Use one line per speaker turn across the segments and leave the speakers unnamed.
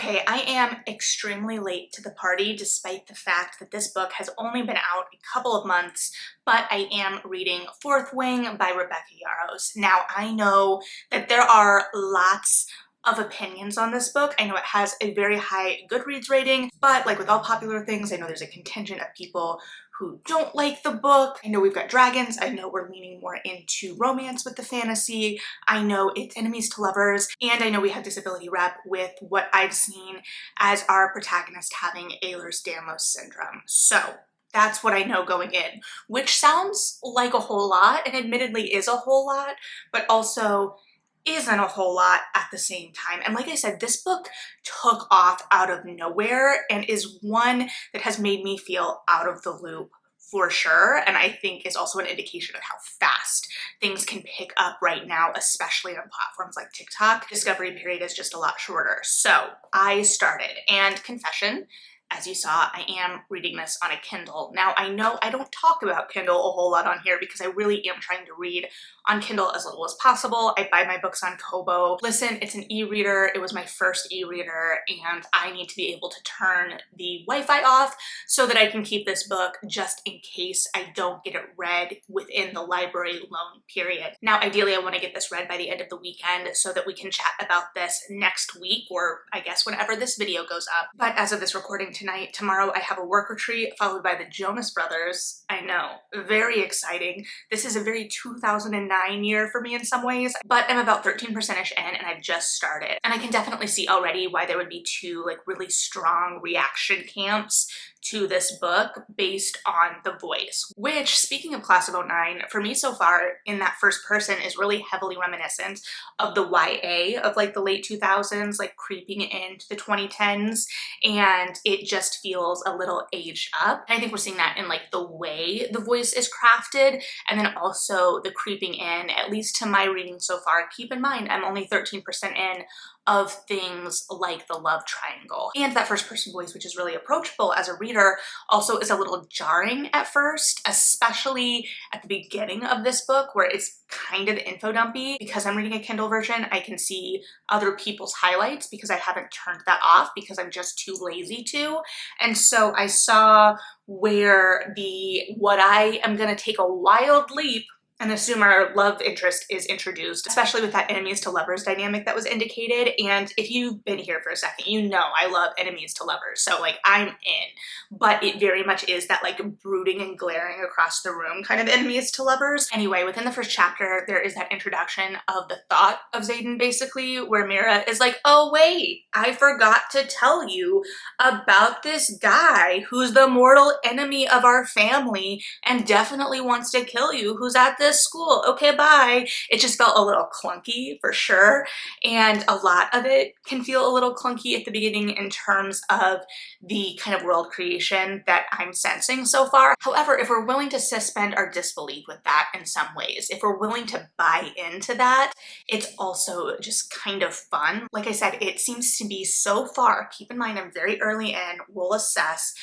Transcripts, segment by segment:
Okay, I am extremely late to the party despite the fact that this book has only been out a couple of months, but I am reading Fourth Wing by Rebecca Yarros. Now, I know that there are lots of opinions on this book. I know it has a very high Goodreads rating, but like with all popular things, I know there's a contingent of people who don't like the book. I know we've got dragons. I know we're leaning more into romance with the fantasy. I know it's enemies to lovers, and I know we have disability rep with what I've seen as our protagonist having Ehlers-Danlos syndrome. So that's what I know going in, which sounds like a whole lot, and admittedly is a whole lot, but also isn't a whole lot at the same time. And like I said, this book took off out of nowhere and is one that has made me feel out of the loop for sure, and I think is also an indication of how fast things can pick up right now, especially on platforms like TikTok. Discovery period is just a lot shorter. So I started, and confession, as you saw, I am reading this on a Kindle. Now, I know I don't talk about Kindle a whole lot on here because I really am trying to read on Kindle as little as possible. I buy my books on Kobo. Listen, it's an e-reader. It was my first e-reader, and I need to be able to turn the Wi-Fi off so that I can keep this book just in case I don't get it read within the library loan period. Now, ideally, I want to get this read by the end of the weekend so that we can chat about this next week, or I guess whenever this video goes up. But as of this recording tomorrow I have a work retreat followed by the Jonas Brothers. I know, very exciting. This is a very 2009 year for me in some ways, but I'm about 13%ish in and I've just started. And I can definitely see already why there would be two like really strong reaction camps to this book based on the voice, which, speaking of Class of '09, for me so far in that first person is really heavily reminiscent of the YA of like the late 2000s, like creeping into the 2010s, and it just feels a little aged up. And I think we're seeing that in like the way the voice is crafted, and then also the creeping in, at least to my reading so far. Keep in mind, I'm only 13% in of things like the love triangle. And that first person voice, which is really approachable as a reader, also is a little jarring at first, especially at the beginning of this book where it's kind of info dumpy. Because I'm reading a Kindle version, I can see other people's highlights because I haven't turned that off because I'm just too lazy to. And so I saw where what I am gonna take a wild leap and assume our love interest is introduced, especially with that enemies to lovers dynamic that was indicated. And if you've been here for a second, you know I love enemies to lovers, so like I'm in. But it very much is that like brooding and glaring across the room kind of enemies to lovers. Anyway, within the first chapter, there is that introduction of the thought of Xaden, basically, where Mira is like, oh wait, I forgot to tell you about this guy who's the mortal enemy of our family and definitely wants to kill you, who's at this school. Okay, bye. It just felt a little clunky for sure. And a lot of it can feel a little clunky at the beginning in terms of the kind of world creation that I'm sensing so far. However, if we're willing to suspend our disbelief with that in some ways, if we're willing to buy into that, it's also just kind of fun. Like I said, it seems to be so far, keep in mind I'm very early in, we'll assess,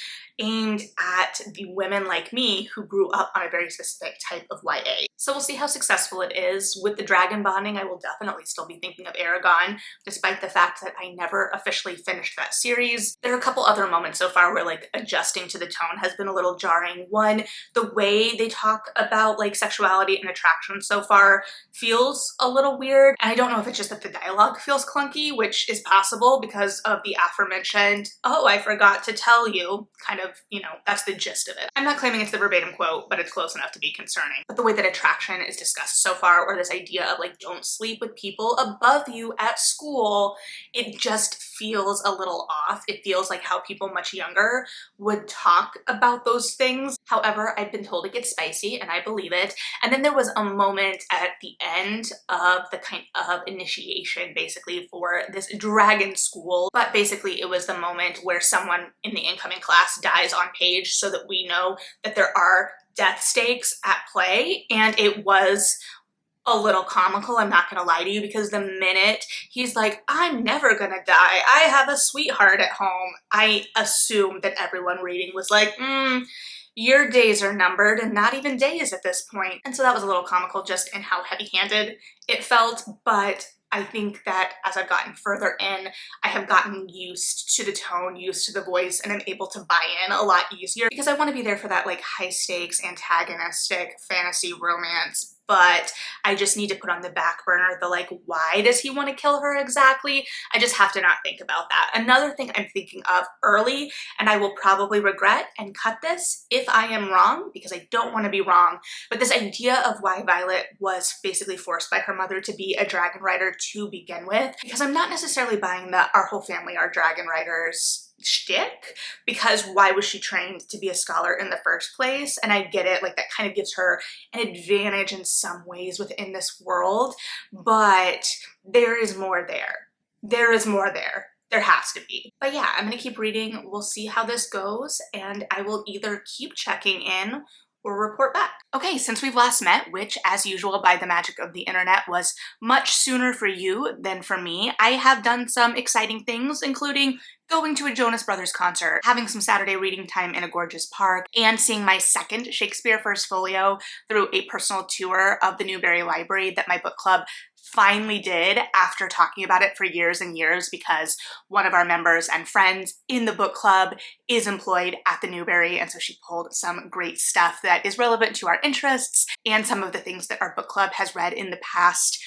aimed at the women like me who grew up on a very specific type of YA. So we'll see how successful it is. With the dragon bonding, I will definitely still be thinking of Aragon, despite the fact that I never officially finished that series. There are a couple other moments so far where like adjusting to the tone has been a little jarring. One, the way they talk about like sexuality and attraction so far feels a little weird. And I don't know if it's just that the dialogue feels clunky, which is possible because of the aforementioned, oh, I forgot to tell you, kind of, you know, that's the gist of it. I'm not claiming it's the verbatim quote, but it's close enough to be concerning. But the way that attraction is discussed so far, or this idea of like, don't sleep with people above you at school, it just feels a little off. It feels like how people much younger would talk about those things. However, I've been told it gets spicy, and I believe it. And then there was a moment at the end of the kind of initiation, basically, for this dragon school. But basically, it was the moment where someone in the incoming class dies on page so that we know that there are death stakes at play. And it was a little comical, I'm not gonna lie to you, because the minute he's like, I'm never gonna die, I have a sweetheart at home, I assumed that everyone reading was like, your days are numbered, and not even days at this point. And so that was a little comical just in how heavy-handed it felt, but I think that as I've gotten further in, I have gotten used to the tone, used to the voice, and I'm able to buy in a lot easier because I want to be there for that like high stakes, antagonistic fantasy romance. But I just need to put on the back burner the like, why does he want to kill her exactly? I just have to not think about that. Another thing I'm thinking of early, and I will probably regret and cut this if I am wrong, because I don't want to be wrong, but this idea of why Violet was basically forced by her mother to be a dragon rider to begin with, because I'm not necessarily buying that our whole family are dragon riders shtick, because why was she trained to be a scholar in the first place? And I get it, like that kind of gives her an advantage in some ways within this world, but there is more there. There is more there. There has to be. But yeah, I'm gonna keep reading. We'll see how this goes, and I will either keep checking in or report back. Okay, since we've last met, which as usual by the magic of the internet was much sooner for you than for me, I have done some exciting things, including going to a Jonas Brothers concert, having some Saturday reading time in a gorgeous park, and seeing my second Shakespeare First Folio through a personal tour of the Newberry Library that my book club finally did after talking about it for years and years, because one of our members and friends in the book club is employed at the Newberry, and so she pulled some great stuff that is relevant to our interests and some of the things that our book club has read in the past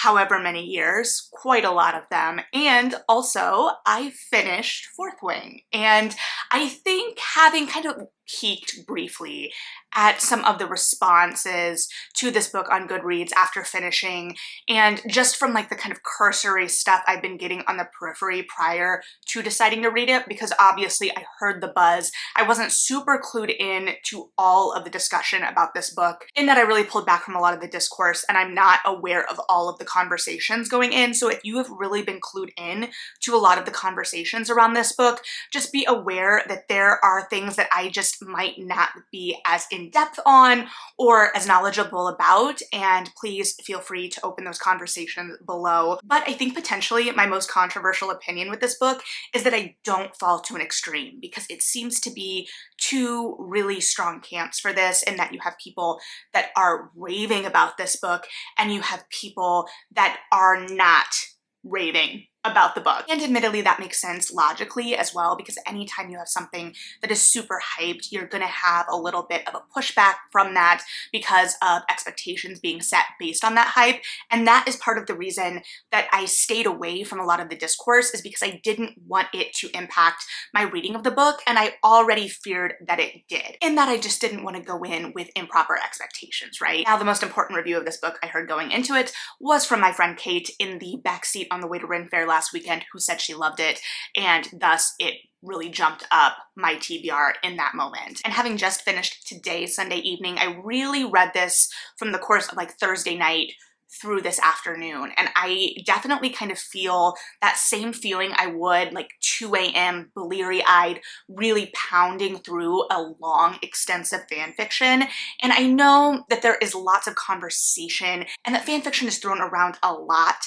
however many years, quite a lot of them. And also I finished Fourth Wing, and I think, having kind of peeked briefly at some of the responses to this book on Goodreads after finishing, and just from like the kind of cursory stuff I've been getting on the periphery prior to deciding to read it, because obviously I heard the buzz. I wasn't super clued in to all of the discussion about this book, in that I really pulled back from a lot of the discourse and I'm not aware of all of the conversations going in. So if you have really been clued in to a lot of the conversations around this book, just be aware that there are things that I just might not be as in-depth on or as knowledgeable about, and please feel free to open those conversations below. But I think potentially my most controversial opinion with this book is that I don't fall to an extreme, because it seems to be two really strong camps for this, in that you have people that are raving about this book and you have people that are not raving about the book. And admittedly, that makes sense logically as well, because anytime you have something that is super hyped, you're gonna have a little bit of a pushback from that because of expectations being set based on that hype. And that is part of the reason that I stayed away from a lot of the discourse, is because I didn't want it to impact my reading of the book, and I already feared that it did, in that I just didn't want to go in with improper expectations, right? Now, the most important review of this book I heard going into it was from my friend Kate in the backseat on the way to Ren Fair last weekend, who said she loved it, and thus it really jumped up my TBR in that moment. And having just finished today, Sunday evening, I really read this from the course of like Thursday night through this afternoon, and I definitely kind of feel that same feeling I would like 2 a.m. bleary-eyed, really pounding through a long, extensive fan fiction. And I know that there is lots of conversation and that fan fiction is thrown around a lot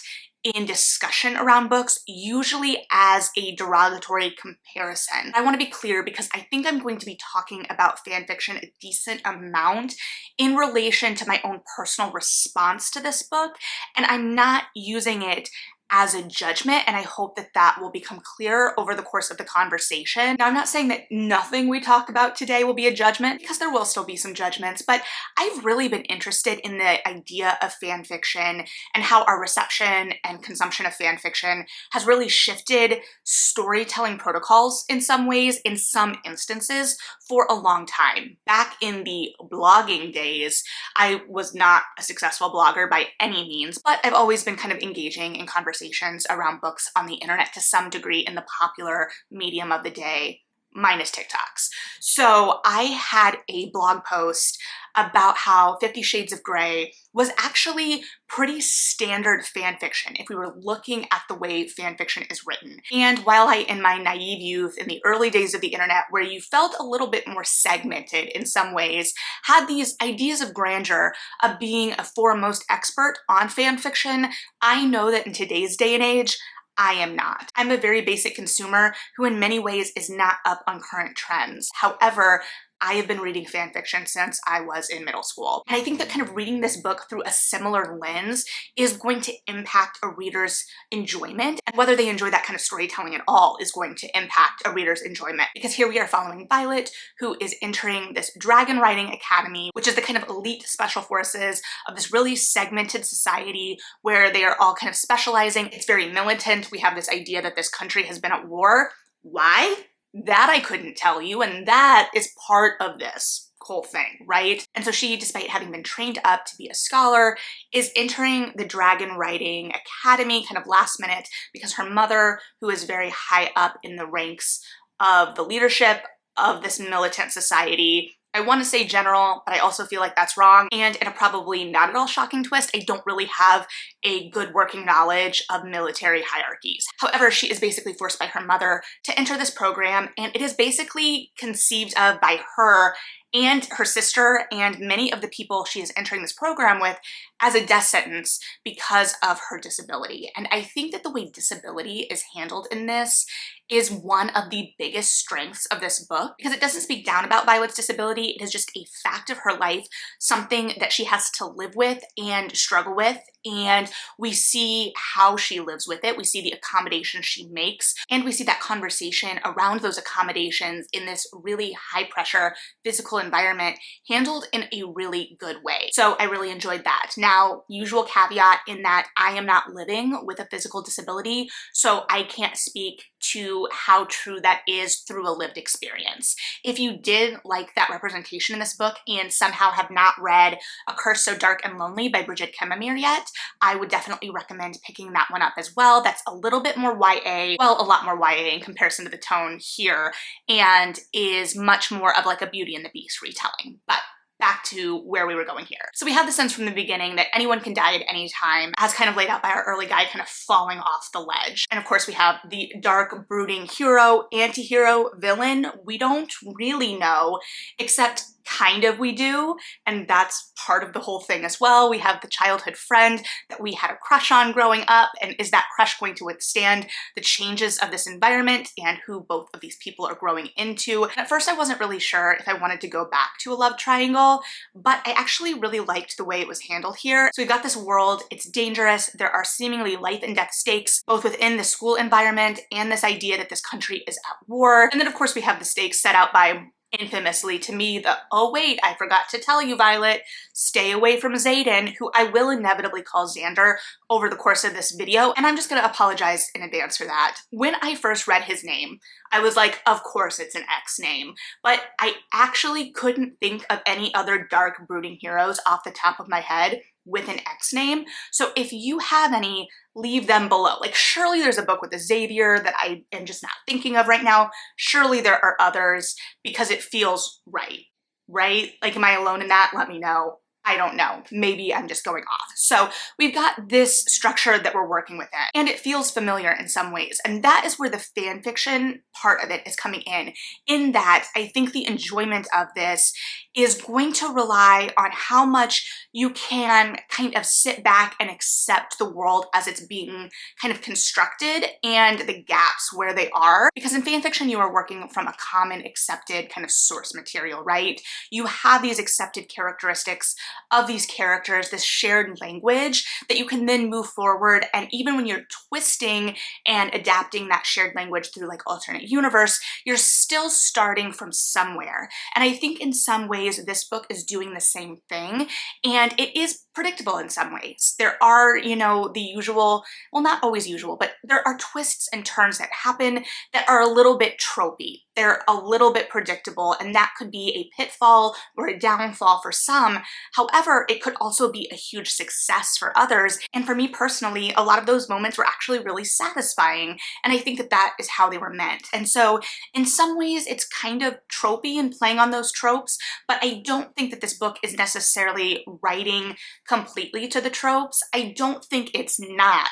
in discussion around books, usually as a derogatory comparison. I want to be clear, because I think I'm going to be talking about fan fiction a decent amount in relation to my own personal response to this book, and I'm not using it as a judgment, and I hope that that will become clear over the course of the conversation. Now, I'm not saying that nothing we talk about today will be a judgment, because there will still be some judgments, but I've really been interested in the idea of fan fiction and how our reception and consumption of fan fiction has really shifted storytelling protocols in some ways, in some instances, for a long time. Back in the blogging days, I was not a successful blogger by any means, but I've always been kind of engaging in conversations around books on the internet to some degree in the popular medium of the day, minus TikToks. So I had a blog post about how 50 Shades of Grey was actually pretty standard fan fiction if we were looking at the way fan fiction is written. And while I, in my naive youth, in the early days of the internet, where you felt a little bit more segmented in some ways, had these ideas of grandeur of being a foremost expert on fan fiction, I know that in today's day and age, I am not. I'm a very basic consumer who in many ways is not up on current trends. However, I have been reading fan fiction since I was in middle school. And I think that kind of reading this book through a similar lens is going to impact a reader's enjoyment, and whether they enjoy that kind of storytelling at all is going to impact a reader's enjoyment. Because here we are following Violet, who is entering this dragon riding academy, which is the kind of elite special forces of this really segmented society where they are all kind of specializing. It's very militant. We have this idea that this country has been at war. Why? That I couldn't tell you, and that is part of this whole thing, right? And so she, despite having been trained up to be a scholar, is entering the dragon riding academy kind of last minute because her mother, who is very high up in the ranks of the leadership of this militant society, I want to say general, but I also feel like that's wrong. And in a probably not at all shocking twist, I don't really have a good working knowledge of military hierarchies. However, she is basically forced by her mother to enter this program, and it is basically conceived of by her and her sister and many of the people she is entering this program with as a death sentence because of her disability. And I think that the way disability is handled in this is one of the biggest strengths of this book, because it doesn't speak down about Violet's disability. It is just a fact of her life, something that she has to live with and struggle with, and we see how she lives with it. We see the accommodations she makes, and we see that conversation around those accommodations in this really high pressure physical environment handled in a really good way. So I really enjoyed that. Now, usual caveat in that I am not living with a physical disability, so I can't speak to how true that is through a lived experience. If you did like that representation in this book and somehow have not read A Curse So Dark and Lonely by Bridget Kemamir yet, I would definitely recommend picking that one up as well. That's a little bit more YA, well, a lot more YA in comparison to the tone here, and is much more of like a Beauty and the Beast retelling. But back to where we were going here. So we have the sense from the beginning that anyone can die at any time, as kind of laid out by our early guide, kind of falling off the ledge. And of course we have the dark, brooding hero, anti-hero, villain. We don't really know, except kind of we do, and that's part of the whole thing as well. We have the childhood friend that we had a crush on growing up, and is that crush going to withstand the changes of this environment and who both of these people are growing into? And at first I wasn't really sure if I wanted to go back to a love triangle, but I actually really liked the way it was handled here. So we've got this world, it's dangerous, there are seemingly life and death stakes, both within the school environment and this idea that this country is at war. And then of course we have the stakes set out by, infamously to me, the, oh wait, I forgot to tell you, Violet, stay away from Xaden, who I will inevitably call Xander over the course of this video, and I'm just gonna apologize in advance for that. When I first read his name, I was like, of course it's an X name, but I actually couldn't think of any other dark, brooding heroes off the top of my head with an X name. So if you have any, leave them below. Like, surely there's a book with a Xavier that I am just not thinking of right now. Surely there are others, because it feels right? Like, am I alone in that? Let me know. I don't know. Maybe I'm just going off. So we've got this structure that we're working within, and it feels familiar in some ways. And that is where the fan fiction part of it is coming in that I think the enjoyment of this is going to rely on how much you can kind of sit back and accept the world as it's being kind of constructed and the gaps where they are. Because in fan fiction, you are working from a common accepted kind of source material, right? You have these accepted characteristics of these characters, this shared language that you can then move forward. And even when you're twisting and adapting that shared language through like alternate universe, you're still starting from somewhere. And I think in some ways this book is doing the same thing, and it is predictable in some ways. There are, you know, the usual, well, not always usual, but there are twists and turns that happen that are a little bit tropey. They're a little bit predictable, and that could be a pitfall or a downfall for some. However, it could also be a huge success for others. And for me personally, a lot of those moments were actually really satisfying, and I think that that is how they were meant. And so in some ways, it's kind of tropey and playing on those tropes, but I don't think that this book is necessarily writing completely to the tropes. I don't think it's not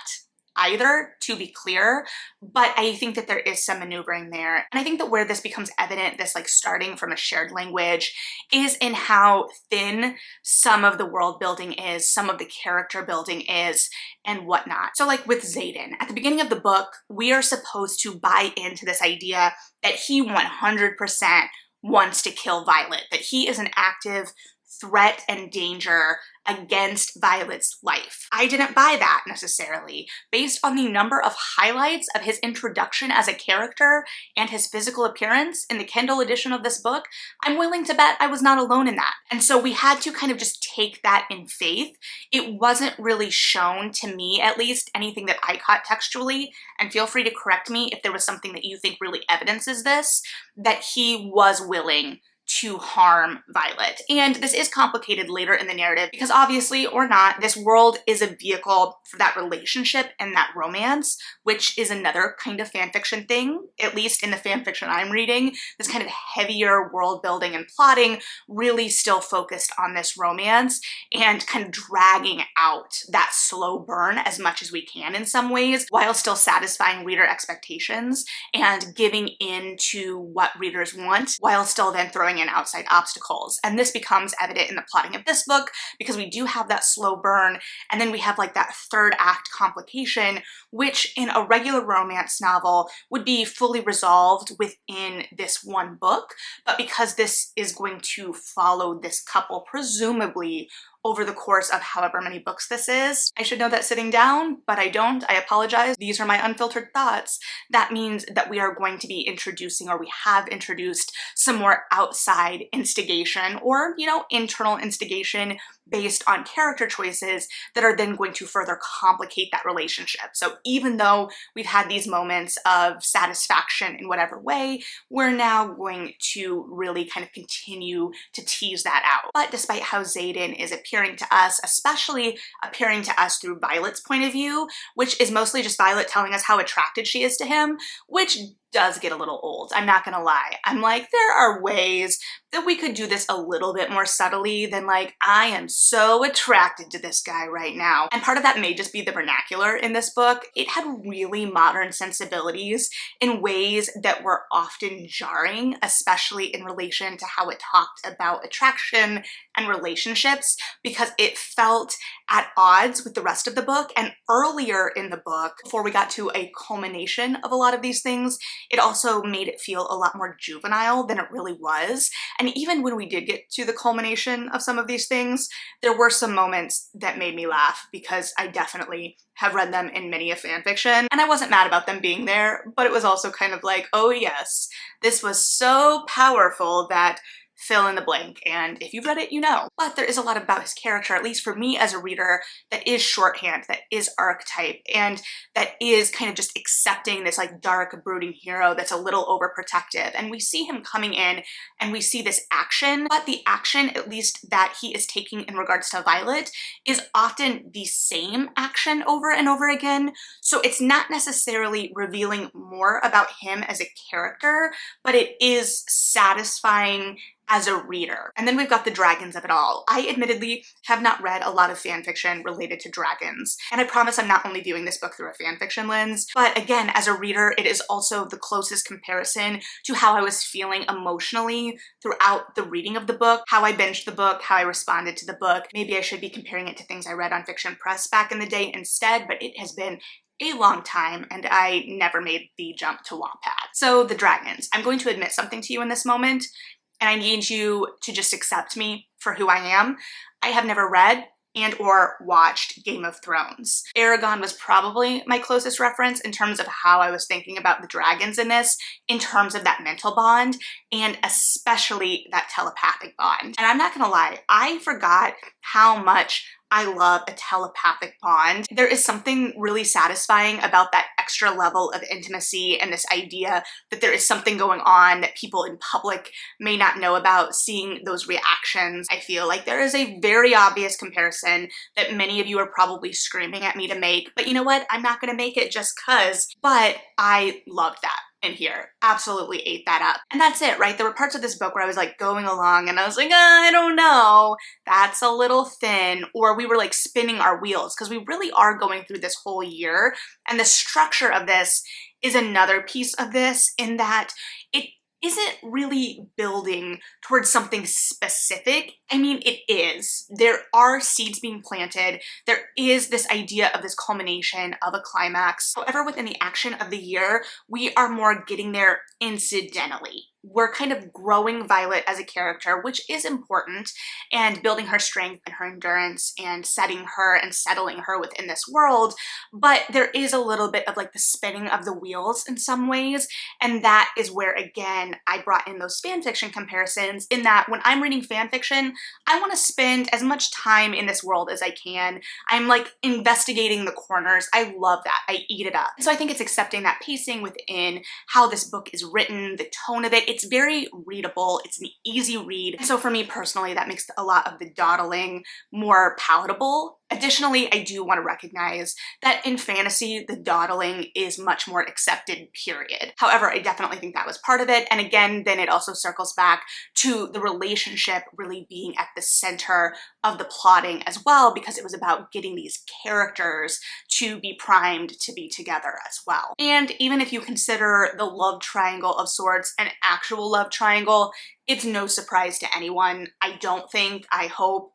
either, to be clear, but I think that there is some maneuvering there. And I think that where this becomes evident, this like starting from a shared language, is in how thin some of the world building is, some of the character building is, and whatnot. So like with Xaden, at the beginning of the book, we are supposed to buy into this idea that he 100% wants to kill Violet, that he is an active threat and danger against Violet's life. I didn't buy that necessarily. Based on the number of highlights of his introduction as a character and his physical appearance in the Kindle edition of this book, I'm willing to bet I was not alone in that. And so we had to kind of just take that in faith. It wasn't really shown, to me at least, anything that I caught textually, and feel free to correct me if there was something that you think really evidences this, that he was willing to harm Violet. And this is complicated later in the narrative because obviously or not, this world is a vehicle for that relationship and that romance, which is another kind of fanfiction thing, at least in the fanfiction I'm reading. This kind of heavier world building and plotting really still focused on this romance and kind of dragging out that slow burn as much as we can in some ways, while still satisfying reader expectations and giving in to what readers want, while still then throwing in outside obstacles. And this becomes evident in the plotting of this book because we do have that slow burn, and then we have like that third act complication, which in a regular romance novel would be fully resolved within this one book. But because this is going to follow this couple presumably over the course of however many books this is. I should know that sitting down, but I don't. I apologize. These are my unfiltered thoughts. That means that we are going to be introducing, or we have introduced, some more outside instigation or, internal instigation based on character choices that are then going to further complicate that relationship. So even though we've had these moments of satisfaction in whatever way, we're now going to really kind of continue to tease that out. But despite how Xaden is appearing to us, especially appearing to us through Violet's point of view, which is mostly just Violet telling us how attracted she is to him, which does get a little old, I'm not gonna lie. I'm like, there are ways that we could do this a little bit more subtly than like, I am so attracted to this guy right now. And part of that may just be the vernacular in this book. It had really modern sensibilities in ways that were often jarring, especially in relation to how it talked about attraction and relationships, because it felt at odds with the rest of the book. And earlier in the book, before we got to a culmination of a lot of these things, it also made it feel a lot more juvenile than it really was. And even when we did get to the culmination of some of these things, there were some moments that made me laugh because I definitely have read them in many a fanfiction, and I wasn't mad about them being there, but it was also kind of like, oh yes, this was so powerful that fill in the blank, and if you've read it, you know. But there is a lot about his character, at least for me as a reader, that is shorthand, that is archetype, and that is kind of just accepting this like dark, brooding hero that's a little overprotective. And we see him coming in and we see this action, but the action, at least that he is taking in regards to Violet, is often the same action over and over again. So it's not necessarily revealing more about him as a character, but it is satisfying as a reader. And then we've got the dragons of it all. I admittedly have not read a lot of fanfiction related to dragons, and I promise I'm not only viewing this book through a fanfiction lens, but again, as a reader, it is also the closest comparison to how I was feeling emotionally throughout the reading of the book, how I binged the book, how I responded to the book. Maybe I should be comparing it to things I read on Fiction Press back in the day instead, but it has been a long time and I never made the jump to Wattpad. So the dragons. I'm going to admit something to you in this moment, and I need you to just accept me for who I am. I have never read and or watched Game of Thrones. Aragon was probably my closest reference in terms of how I was thinking about the dragons in this, in terms of that mental bond, and especially that telepathic bond. And I'm not gonna lie, I forgot how much I love a telepathic bond. There is something really satisfying about that extra level of intimacy and this idea that there is something going on that people in public may not know about, seeing those reactions. I feel like there is a very obvious comparison that many of you are probably screaming at me to make, but you know what? I'm not gonna make it just cause, but I loved that in here. Absolutely ate that up. And that's it, right? There were parts of this book where I was like going along and I was like, I don't know, that's a little thin. Or we were like spinning our wheels because we really are going through this whole year. And the structure of this is another piece of this, in that it isn't really building towards something specific. I mean, it is. There are seeds being planted. There is this idea of this culmination of a climax. However, within the action of the year, we are more getting there incidentally. we're kind of growing Violet as a character, which is important, and building her strength and her endurance and setting her and settling her within this world. But there is a little bit of like the spinning of the wheels in some ways, and that is where, again, I brought in those fanfiction comparisons, in that when I'm reading fanfiction, I want to spend as much time in this world as I can. I'm like investigating the corners. I love that. I eat it up. So I think it's accepting that pacing within how this book is written, the tone of it. It's very readable. It's an easy read. And so for me personally, that makes a lot of the dawdling more palatable. Additionally, I do want to recognize that in fantasy, the dawdling is much more accepted, period. However, I definitely think that was part of it. And again, then it also circles back to the relationship really being at the center of the plotting as well, because it was about getting these characters to be primed to be together as well. And even if you consider the love triangle of sorts an actual love triangle, it's no surprise to anyone, I don't think, I hope,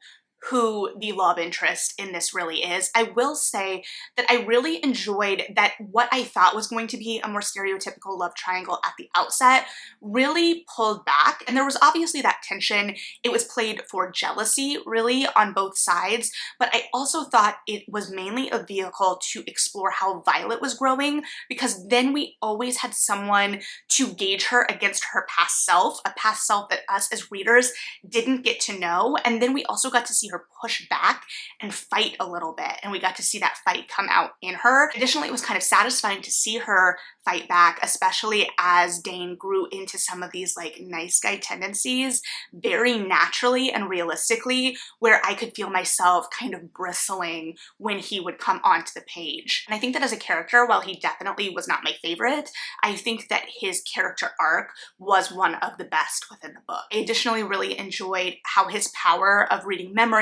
who the love interest in this really is. I will say that I really enjoyed that what I thought was going to be a more stereotypical love triangle at the outset really pulled back, and there was obviously that tension. It was played for jealousy really on both sides, but I also thought it was mainly a vehicle to explore how Violet was growing, because then we always had someone to gauge her against her past self, a past self that us as readers didn't get to know, and then we also got to see her push back and fight a little bit, and we got to see that fight come out in her. Additionally, it was kind of satisfying to see her fight back, especially as Dane grew into some of these like nice guy tendencies very naturally and realistically, where I could feel myself kind of bristling when he would come onto the page. And I think that as a character, while he definitely was not my favorite, I think that his character arc was one of the best within the book. I additionally really enjoyed how his power of reading memory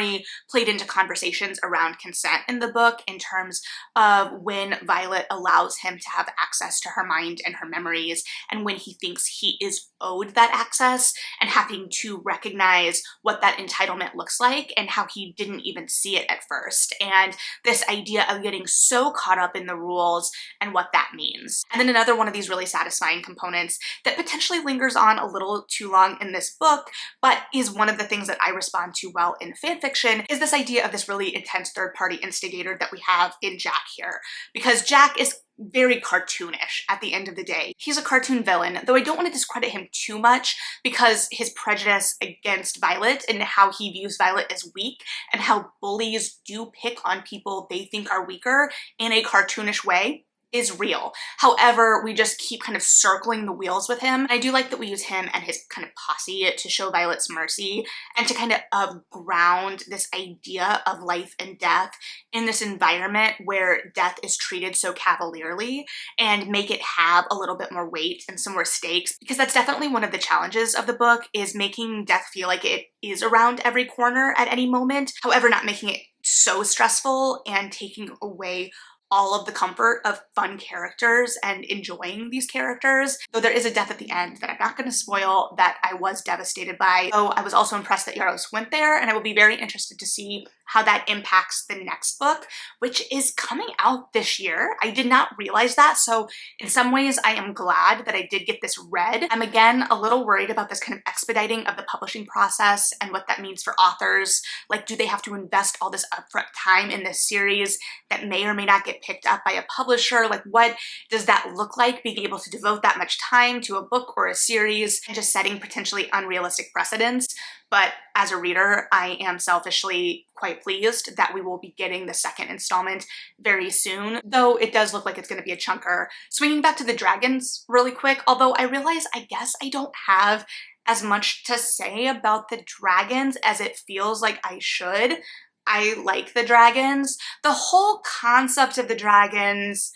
played into conversations around consent in the book, in terms of when Violet allows him to have access to her mind and her memories, and when he thinks he is owed that access, and having to recognize what that entitlement looks like and how he didn't even see it at first, and this idea of getting so caught up in the rules and what that means. And then another one of these really satisfying components that potentially lingers on a little too long in this book, but is one of the things that I respond to well in fanfiction, is this idea of this really intense third-party instigator that we have in Jack here. Because Jack is very cartoonish at the end of the day. He's a cartoon villain, though I don't want to discredit him too much, because his prejudice against Violet and how he views Violet as weak, and how bullies do pick on people they think are weaker in a cartoonish way, is real. However, we just keep kind of circling the wheels with him. I do like that we use him and his kind of posse to show Violet's mercy, and to kind of ground this idea of life and death in this environment where death is treated so cavalierly, and make it have a little bit more weight and some more stakes, because that's definitely one of the challenges of the book, is making death feel like it is around every corner at any moment, however not making it so stressful and taking away all of the comfort of fun characters and enjoying these characters. Though there is a death at the end that I'm not going to spoil, that I was devastated by. So I was also impressed that Yarros went there, and I will be very interested to see how that impacts the next book, which is coming out this year. I did not realize that, so in some ways I am glad that I did get this read. I'm again a little worried about this kind of expediting of the publishing process and what that means for authors. Like, do they have to invest all this upfront time in this series that may or may not get picked up by a publisher? Like, what does that look like, being able to devote that much time to a book or a series and just setting potentially unrealistic precedents? But as a reader, I am selfishly quite pleased that we will be getting the second installment very soon, though it does look like it's going to be a chunker. Swinging back to the dragons really quick, although I realize I guess I don't have as much to say about the dragons as it feels like I should. I like the dragons. The whole concept of the dragons,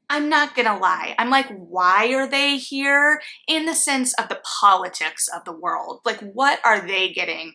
I'm not gonna lie, I'm like, why are they here? In the sense of the politics of the world. Like, what are they getting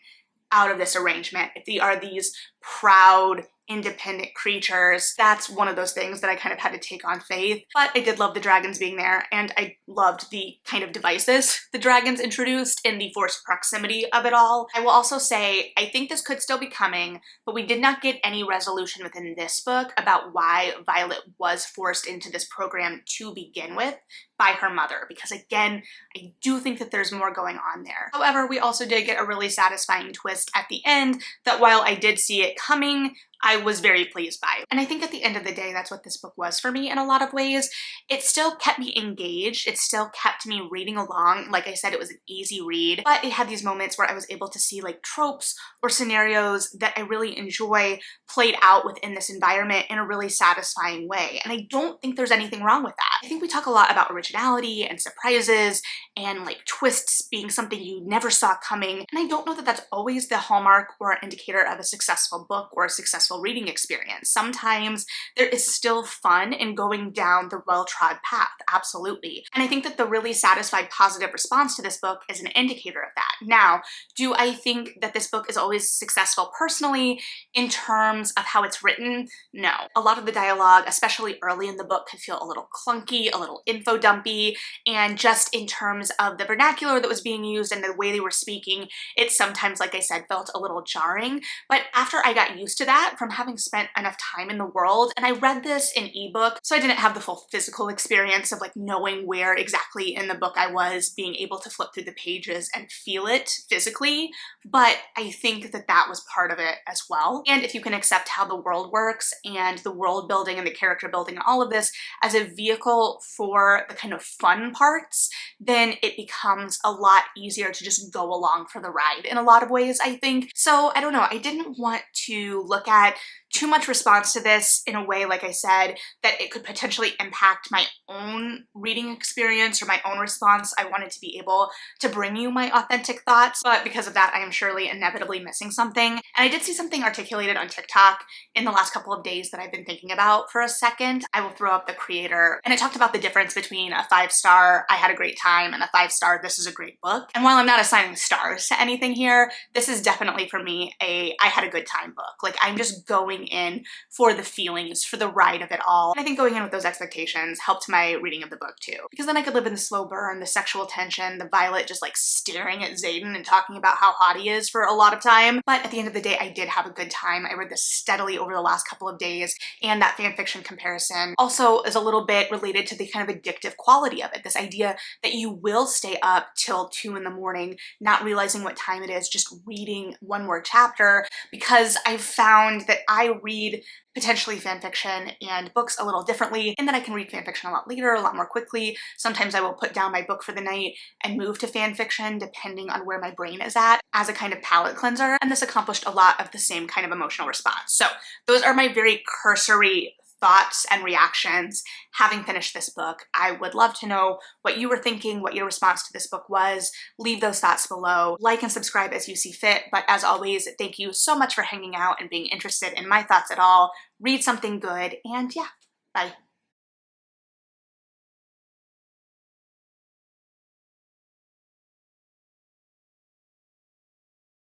out of this arrangement if they are these proud, independent creatures? That's one of those things that I kind of had to take on faith. But I did love the dragons being there, and I loved the kind of devices the dragons introduced and the forced proximity of it all. I will also say, I think this could still be coming, but we did not get any resolution within this book about why Violet was forced into this program to begin with by her mother, because again, I do think that there's more going on there. However, we also did get a really satisfying twist at the end that while I did see it coming, I was very pleased by. And I think at the end of the day, that's what this book was for me in a lot of ways. It still kept me engaged. It still kept me reading along. Like I said, it was an easy read, but it had these moments where I was able to see like tropes or scenarios that I really enjoy played out within this environment in a really satisfying way. And I don't think there's anything wrong with that. I think we talk a lot about originality and surprises and like twists being something you never saw coming. And I don't know that that's always the hallmark or indicator of a successful book or a successful reading experience. Sometimes there is still fun in going down the well-trod path, absolutely. And I think that the really satisfied positive response to this book is an indicator of that. Now, do I think that this book is always successful personally in terms of how it's written? No. A lot of the dialogue, especially early in the book, could feel a little clunky, a little info dumpy, and just in terms of the vernacular that was being used and the way they were speaking, it sometimes, like I said, felt a little jarring. But after I got used to that, from having spent enough time in the world, and I read this in ebook, so I didn't have the full physical experience of like knowing where exactly in the book I was, being able to flip through the pages and feel it physically, but I think that that was part of it as well. And if you can accept how the world works and the world building and the character building and all of this as a vehicle for the kind of fun parts, then it becomes a lot easier to just go along for the ride in a lot of ways, I think. So I don't know, I didn't want to look at too much response to this in a way, like I said, that it could potentially impact my own reading experience or my own response. I wanted to be able to bring you my authentic thoughts, but because of that, I am surely inevitably missing something. And I did see something articulated on TikTok in the last couple of days that I've been thinking about for a second. I will throw up the creator, and it talked about the difference between a 5-star, I had a great time, and a 5-star, this is a great book. And while I'm not assigning stars to anything here, this is definitely for me I had a good time book. Like, I'm just going in for the feelings, for the ride of it all. And I think going in with those expectations helped my reading of the book too. Because then I could live in the slow burn, the sexual tension, the Violet just like staring at Xaden and talking about how hot he is for a lot of time. But at the end of the day, I did have a good time. I read this steadily over the last couple of days, and that fanfiction comparison also is a little bit related to the kind of addictive quality of it. This idea that you will stay up till 2 in the morning, not realizing what time it is, just reading one more chapter, because I've found that I read potentially fanfiction and books a little differently, in that I can read fanfiction a lot later, a lot more quickly. Sometimes I will put down my book for the night and move to fanfiction depending on where my brain is at as a kind of palate cleanser, and this accomplished a lot of the same kind of emotional response. So those are my very cursory thoughts and reactions having finished this book. I would love to know what you were thinking, what your response to this book was. Leave those thoughts below. Like and subscribe as you see fit, but as always, thank you so much for hanging out and being interested in my thoughts at all. Read something good, and yeah, bye.